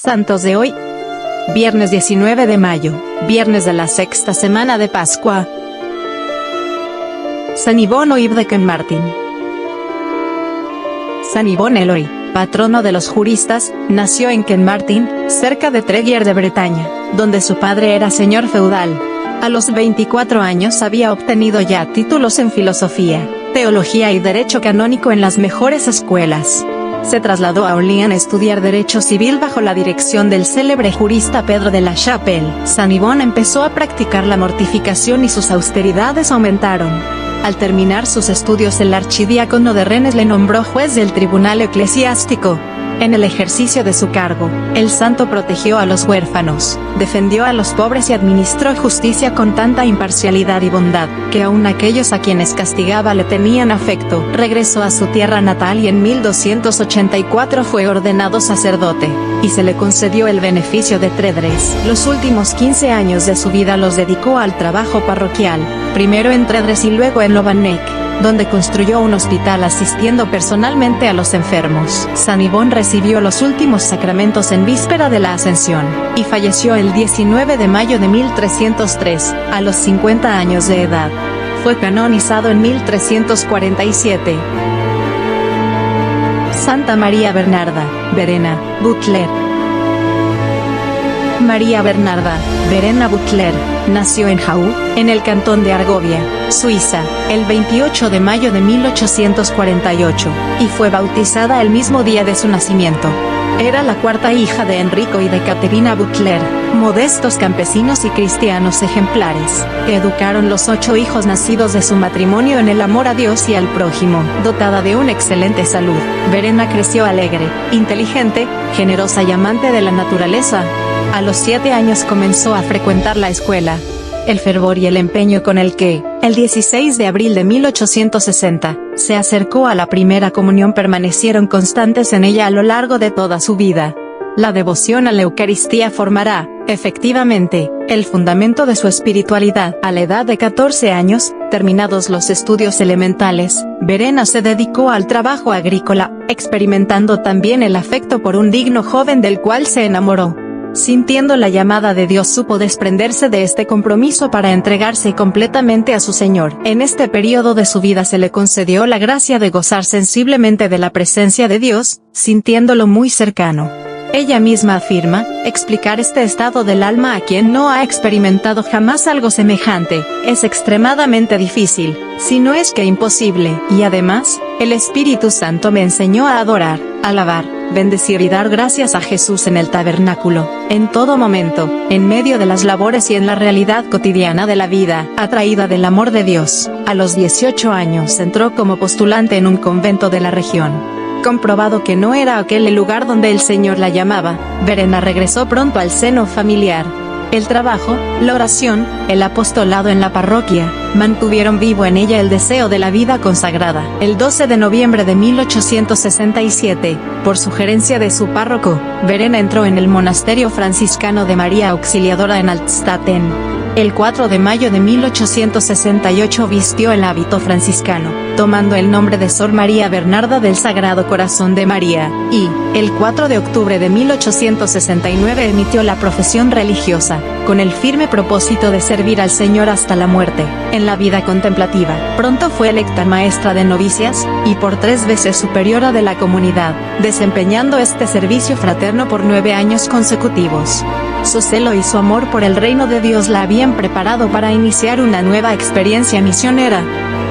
Santos de hoy. Viernes 19 de mayo, viernes de la sexta semana de Pascua. San Ivón Oib de Kenmartin. San Ivón Eloi, patrono de los juristas, nació en Kenmartin, cerca de Treguier de Bretaña, donde su padre era señor feudal. A los 24 años había obtenido ya títulos en filosofía, teología y derecho canónico en las mejores escuelas. Se trasladó a Orleans a estudiar derecho civil bajo la dirección del célebre jurista Pedro de la Chapelle. San Ivón empezó a practicar la mortificación y sus austeridades aumentaron. Al terminar sus estudios, el archidiácono de Rennes le nombró juez del tribunal eclesiástico. En el ejercicio de su cargo, el santo protegió a los huérfanos, defendió a los pobres y administró justicia con tanta imparcialidad y bondad, que aun aquellos a quienes castigaba le tenían afecto. Regresó a su tierra natal y en 1284 fue ordenado sacerdote, y se le concedió el beneficio de Tredres. Los últimos 15 años de su vida los dedicó al trabajo parroquial, primero en Tredres y luego en Lovanec, donde construyó un hospital asistiendo personalmente a los enfermos. San Ivón recibió los últimos sacramentos en víspera de la Ascensión, y falleció el 19 de mayo de 1303, a los 50 años de edad. Fue canonizado en 1347. Santa María Bernarda, Verena, Butler. María Bernarda, Verena Butler, nació en Jau, en el cantón de Argovia, Suiza, el 28 de mayo de 1848, y fue bautizada el mismo día de su nacimiento. Era la cuarta hija de Enrico y de Caterina Butler, modestos campesinos y cristianos ejemplares, que educaron los 8 hijos nacidos de su matrimonio en el amor a Dios y al prójimo. Dotada de una excelente salud, Verena creció alegre, inteligente, generosa y amante de la naturaleza. A los 7 años comenzó a frecuentar la escuela. El fervor y el empeño con el que, el 16 de abril de 1860, se acercó a la primera comunión permanecieron constantes en ella a lo largo de toda su vida. La devoción a la Eucaristía formará, efectivamente, el fundamento de su espiritualidad. A la edad de 14 años, terminados los estudios elementales, Verena se dedicó al trabajo agrícola, experimentando también el afecto por un digno joven del cual se enamoró. Sintiendo la llamada de Dios, supo desprenderse de este compromiso para entregarse completamente a su Señor. En este periodo de su vida se le concedió la gracia de gozar sensiblemente de la presencia de Dios, sintiéndolo muy cercano. Ella misma afirma, explicar este estado del alma a quien no ha experimentado jamás algo semejante, es extremadamente difícil, si no es que imposible, y además, el Espíritu Santo me enseñó a adorar, alabar, bendecir y dar gracias a Jesús en el tabernáculo, en todo momento, en medio de las labores y en la realidad cotidiana de la vida. Atraída del amor de Dios, a los 18 años entró como postulante en un convento de la región. Comprobado que no era aquel el lugar donde el Señor la llamaba, Verena regresó pronto al seno familiar. El trabajo, la oración, el apostolado en la parroquia, mantuvieron vivo en ella el deseo de la vida consagrada. El 12 de noviembre de 1867, por sugerencia de su párroco, Verena entró en el monasterio franciscano de María Auxiliadora en Altstatten. El 4 de mayo de 1868 vistió el hábito franciscano, tomando el nombre de Sor María Bernarda del Sagrado Corazón de María, y, el 4 de octubre de 1869 emitió la profesión religiosa, con el firme propósito de servir al Señor hasta la muerte, en la vida contemplativa. Pronto fue electa maestra de novicias, y por 3 veces superiora de la comunidad, desempeñando este servicio fraterno por 9 años consecutivos. Su celo y su amor por el reino de Dios la habían preparado para iniciar una nueva experiencia misionera.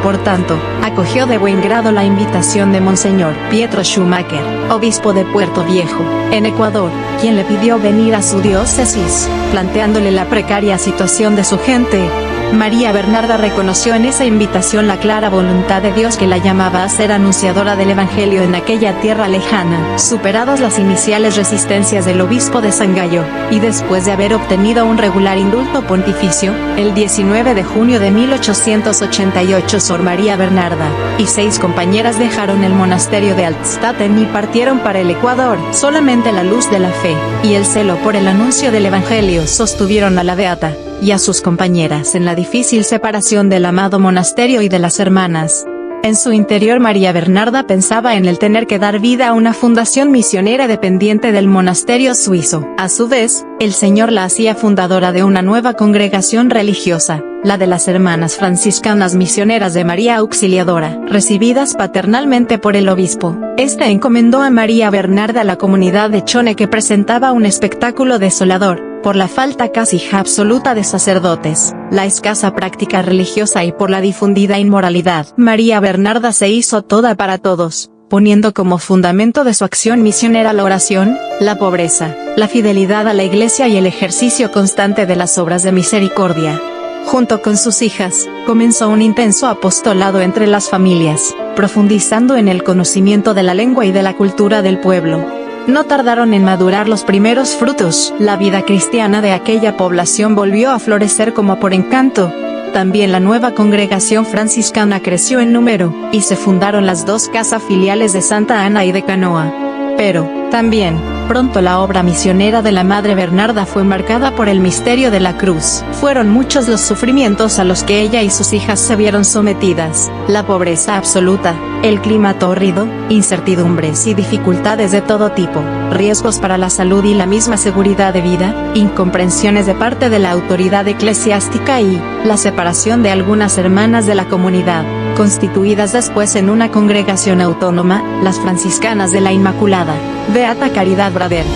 Por tanto, acogió de buen grado la invitación de Monseñor Pietro Schumacher, obispo de Puerto Viejo, en Ecuador, quien le pidió venir a su diócesis, planteándole la precaria situación de su gente. María Bernarda reconoció en esa invitación la clara voluntad de Dios que la llamaba a ser anunciadora del Evangelio en aquella tierra lejana. Superadas las iniciales resistencias del obispo de San Gallo, y después de haber obtenido un regular indulto pontificio, el 19 de junio de 1888 Sor María Bernarda y 6 compañeras dejaron el monasterio de Altstatten y partieron para el Ecuador. Solamente la luz de la fe y el celo por el anuncio del Evangelio sostuvieron a la beata y a sus compañeras en la difícil separación del amado monasterio y de las hermanas. En su interior María Bernarda pensaba en el tener que dar vida a una fundación misionera dependiente del monasterio suizo. A su vez, el Señor la hacía fundadora de una nueva congregación religiosa, la de las Hermanas Franciscanas Misioneras de María Auxiliadora, recibidas paternalmente por el obispo. Este encomendó a María Bernarda la comunidad de Chone, que presentaba un espectáculo desolador, por la falta casi absoluta de sacerdotes, la escasa práctica religiosa y por la difundida inmoralidad. María Bernarda se hizo toda para todos, poniendo como fundamento de su acción misionera la oración, la pobreza, la fidelidad a la Iglesia y el ejercicio constante de las obras de misericordia. Junto con sus hijas, comenzó un intenso apostolado entre las familias, profundizando en el conocimiento de la lengua y de la cultura del pueblo. No tardaron en madurar los primeros frutos. La vida cristiana de aquella población volvió a florecer como por encanto. También la nueva congregación franciscana creció en número, y se fundaron las dos casas filiales de Santa Ana y de Canoa. Pero, también, pronto la obra misionera de la Madre Bernarda fue marcada por el misterio de la cruz. Fueron muchos los sufrimientos a los que ella y sus hijas se vieron sometidas: la pobreza absoluta, el clima tórrido, incertidumbres y dificultades de todo tipo, riesgos para la salud y la misma seguridad de vida, incomprensiones de parte de la autoridad eclesiástica y la separación de algunas hermanas de la comunidad, constituidas después en una congregación autónoma, las Franciscanas de la Inmaculada, Beata Caridad Brader.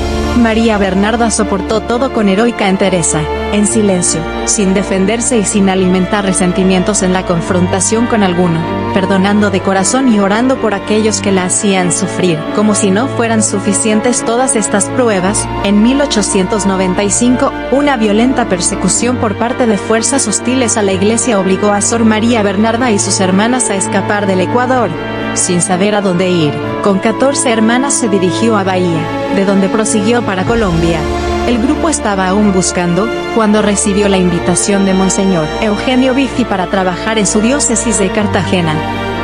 María Bernarda soportó todo con heroica entereza, en silencio, sin defenderse y sin alimentar resentimientos en la confrontación con alguno, perdonando de corazón y orando por aquellos que la hacían sufrir. Como si no fueran suficientes todas estas pruebas, en 1895, una violenta persecución por parte de fuerzas hostiles a la Iglesia obligó a Sor María Bernarda y sus hermanas a escapar del Ecuador. Sin saber a dónde ir, con 14 hermanas se dirigió a Bahía, de donde prosiguió para Colombia. El grupo estaba aún buscando, cuando recibió la invitación de Monseñor Eugenio Biffi para trabajar en su diócesis de Cartagena.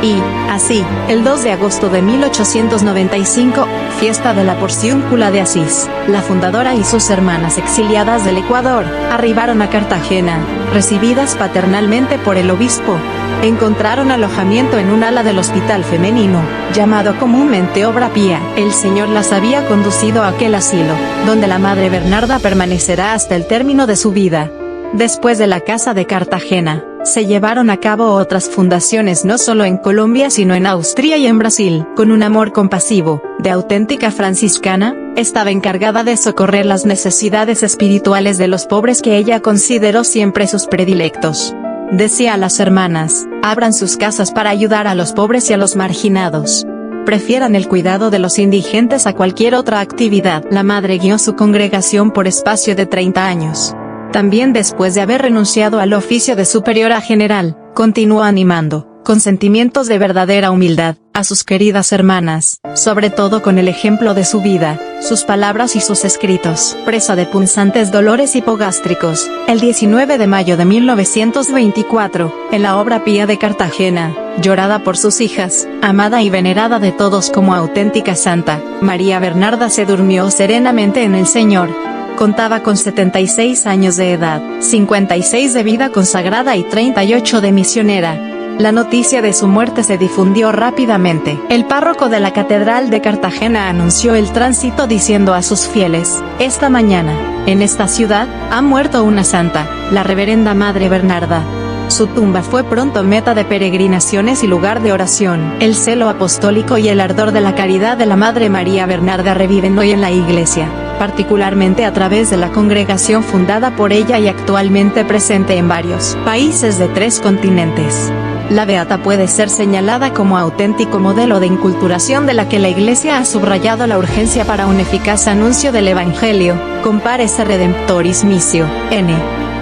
Y, así, el 2 de agosto de 1895, fiesta de la Porciúncula de Asís, la fundadora y sus hermanas exiliadas del Ecuador, arribaron a Cartagena, recibidas paternalmente por el obispo. Encontraron alojamiento en un ala del hospital femenino, llamado comúnmente Obra Pía. El Señor las había conducido a aquel asilo, donde la Madre Bernarda permanecerá hasta el término de su vida. Después de la Casa de Cartagena, se llevaron a cabo otras fundaciones no solo en Colombia sino en Austria y en Brasil. Con un amor compasivo, de auténtica franciscana, estaba encargada de socorrer las necesidades espirituales de los pobres que ella consideró siempre sus predilectos. Decía a las hermanas: abran sus casas para ayudar a los pobres y a los marginados. Prefieran el cuidado de los indigentes a cualquier otra actividad. La madre guió su congregación por espacio de 30 años. También después de haber renunciado al oficio de superiora general, continuó animando, con sentimientos de verdadera humildad, a sus queridas hermanas, sobre todo con el ejemplo de su vida, sus palabras y sus escritos. Presa de punzantes dolores hipogástricos, el 19 de mayo de 1924, en la Obra Pía de Cartagena, llorada por sus hijas, amada y venerada de todos como auténtica santa, María Bernarda se durmió serenamente en el Señor. Contaba con 76 años de edad, 56 de vida consagrada y 38 de misionera. La noticia de su muerte se difundió rápidamente. El párroco de la Catedral de Cartagena anunció el tránsito diciendo a sus fieles: esta mañana, en esta ciudad, ha muerto una santa, la Reverenda Madre Bernarda. Su tumba fue pronto meta de peregrinaciones y lugar de oración. El celo apostólico y el ardor de la caridad de la Madre María Bernarda reviven hoy en la Iglesia, particularmente a través de la congregación fundada por ella y actualmente presente en varios países de 3 continentes. La Beata puede ser señalada como auténtico modelo de inculturación de la que la Iglesia ha subrayado la urgencia para un eficaz anuncio del Evangelio. Compare ese Redemptoris Missio, n.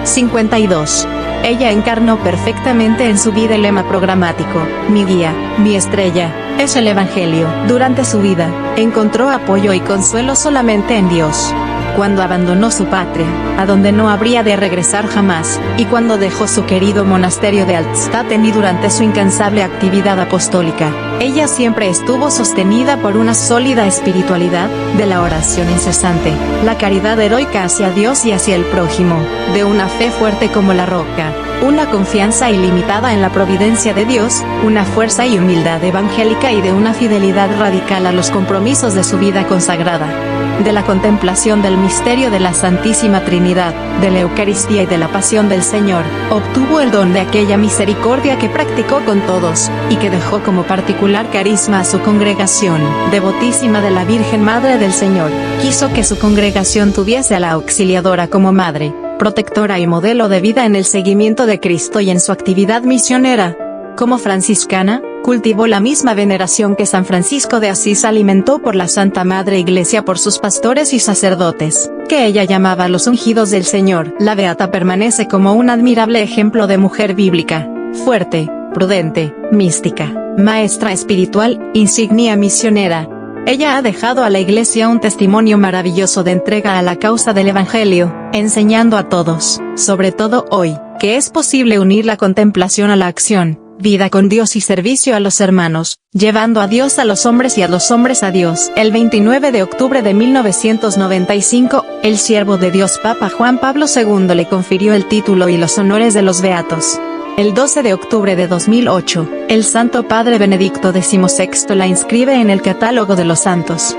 52. Ella encarnó perfectamente en su vida el lema programático: mi guía, mi estrella, es el Evangelio. Durante su vida, encontró apoyo y consuelo solamente en Dios. cuando abandonó su patria, a donde no habría de regresar jamás, y cuando dejó su querido monasterio de Altstatten y durante su incansable actividad apostólica, ella siempre estuvo sostenida por una sólida espiritualidad, de la oración incesante, la caridad heroica hacia Dios y hacia el prójimo, de una fe fuerte como la roca, una confianza ilimitada en la providencia de Dios, una fuerza y humildad evangélica y de una fidelidad radical a los compromisos de su vida consagrada. De la contemplación del misterio de la Santísima Trinidad, de la Eucaristía y de la Pasión del Señor, obtuvo el don de aquella misericordia que practicó con todos, y que dejó como particular carisma a su congregación, devotísima de la Virgen Madre del Señor. Quiso que su congregación tuviese a la Auxiliadora como madre, protectora y modelo de vida en el seguimiento de Cristo y en su actividad misionera. Como franciscana, cultivó la misma veneración que San Francisco de Asís alimentó por la Santa Madre Iglesia por sus pastores y sacerdotes, que ella llamaba los ungidos del Señor. La beata permanece como un admirable ejemplo de mujer bíblica, fuerte, prudente, mística, maestra espiritual, insignia misionera. Ella ha dejado a la Iglesia un testimonio maravilloso de entrega a la causa del Evangelio, enseñando a todos, sobre todo hoy, que es posible unir la contemplación a la acción, vida con Dios y servicio a los hermanos, llevando a Dios a los hombres y a los hombres a Dios. El 29 de octubre de 1995, el siervo de Dios Papa Juan Pablo II le confirió el título y los honores de los beatos. El 12 de octubre de 2008, el Santo Padre Benedicto XVI la inscribe en el catálogo de los santos.